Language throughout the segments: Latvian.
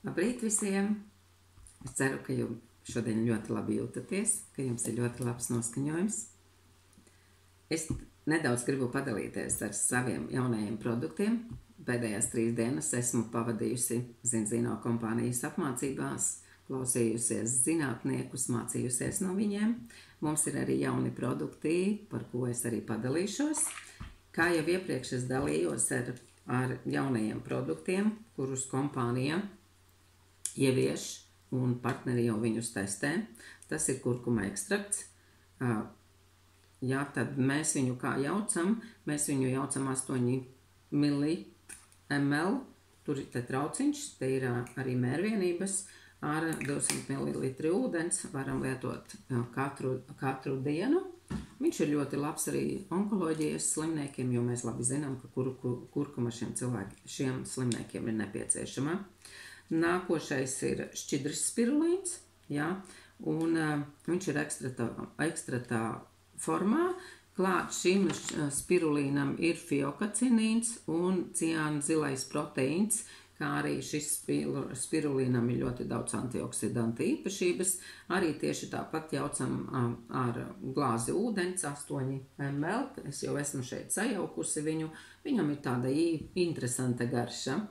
Labrīt visiem! Es ceru, ka jūs šodien ļoti labi jūtaties, ka jums ir ļoti labs noskaņojums. Es nedaudz gribu padalīties ar saviem jaunajiem produktiem. Pēdējās 3 dienas esmu pavadījusi Zinzino kompānijas apmācībās, klausījusies zinātniekus, mācījusies no viņiem. Mums ir arī jauni produkti, par ko es arī padalīšos. Kā jau iepriekš es dalījos ar jaunajiem produktiem, kurus kompānija ievieš un partneri jau viņus testē. Tas ir kurkuma ekstrakts. Jā, tad mēs viņu kā jaucam? Mēs viņu jaucam 8 ml. Tur ir te trauciņš, te ir arī mērvienības. Ar 200 ml ūdens varam lietot katru dienu. Viņš ir ļoti labs arī onkoloģijas slimniekiem, jo mēs labi zinām, ka kurkuma šiem slimniekiem ir nepieciešama. Nākošais ir šķidrs spirulīns, jā, un viņš ir ekstratā formā. Klāt šim spirulīnam ir fiokacinīns un ciāna zilais proteīns, kā arī šis spirulīnam ir ļoti daudz antioksidantu īpašības. Arī tieši tāpat jaucam ar glāzi ūdens, 8 ml. Es jau esmu šeit sajaukusi viņu. Viņam ir tāda interesanta garša.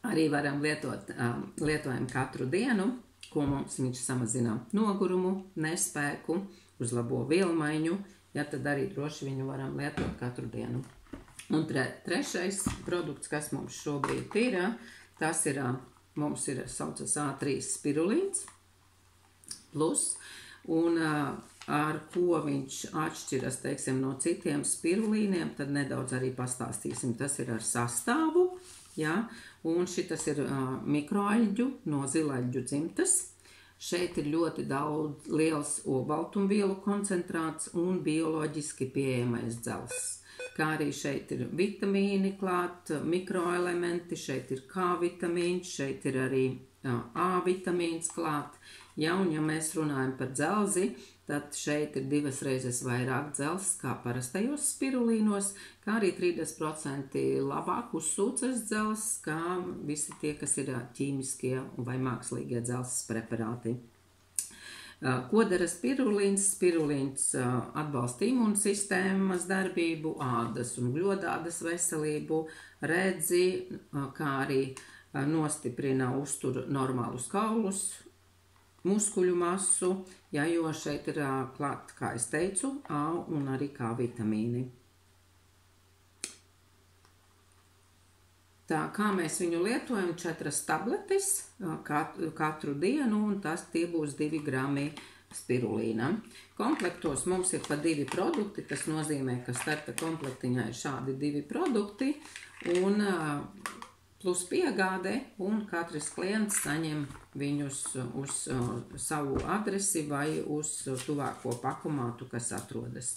Arī varam lietojam katru dienu, ko mums viņš samazina nogurumu, nespēku, uzlabo vielmaiņu. Ja tad arī droši viņu varam lietot katru dienu. Un trešais produkts, kas mums šobrīd ir, tas ir, mums ir saucas A3 spirulīns plus, un ar ko viņš atšķiras, teiksim, no citiem spirulīniem, tad nedaudz arī pastāstīsim. Tas ir ar sastāvu, jā, un šitas ir mikroaļģu no zilaļģu dzimtas. Šeit ir ļoti daudz liels olbaltumvielu koncentrāts un bioloģiski pieejamais dzelzs. Kā arī šeit ir vitamīni klāt, mikroelementi, šeit ir K vitamīns, šeit ir arī A vitamīns klāt. Ja, un ja mēs runājam par dzelzi, tad šeit ir 2 reizes vairāk dzelzs kā parastajos spirulīnos, kā arī 30% labāk uzsūcas dzelzs, kā visi tie, kas ir ķīmiskie vai mākslīgie dzelzs preparāti. Ko dara spirulīns? Spirulīns atbalsta imūnsistēmas darbību, ādas un gļodādas veselību, redzi, kā arī nostiprina uztur normālus kaulus, muskuļu masu, ja, jo šeit ir klāt, kā es teicu, A un arī K vitamīni. Tā kā mēs viņu lietojam 4 tabletes katru dienu, un tie būs 2 grami spirulīna. Komplektos mums ir pa 2 produkti, tas nozīmē, ka starta komplektiņā ir šādi 2 produkti, un plus piegāde, un katrs klients saņem viņus uz savu adresi vai uz tuvāko pakomātu, kas atrodas.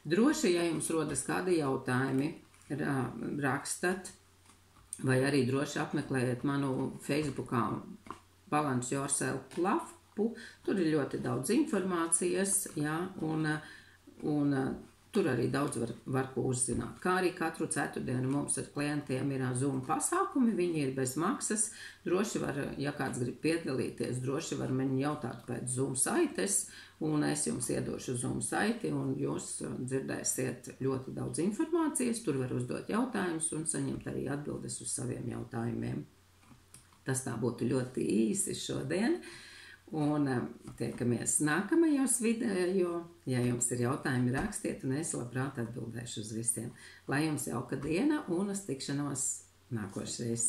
Droši, ja jums rodas kādi jautājumi, rakstat, vai arī droši apmeklējiet manu Facebookā Balance Yourself lapu. Tur ir ļoti daudz informācijas, jā, un tur arī daudz var ko uzzināt. Kā arī katru ceturtdienu mums ar klientiem ir Zoom pasākumi, viņi ir bez maksas. Droši var, ja kāds grib piedalīties, droši var man jautāt pēc Zoom saites, un es jums iedošu Zoom saiti, un jūs dzirdēsiet ļoti daudz informācijas. Tur var uzdot jautājumus un saņemt arī atbildes uz saviem jautājumiem. Tas tā būtu ļoti īsi šodien. Un tiekamies nākamajos video. Ja jums ir jautājumi, rakstiet, un es labprāt atbildēšu uz visiem. Lai jums jauka diena un uz tikšanos nākošreiz.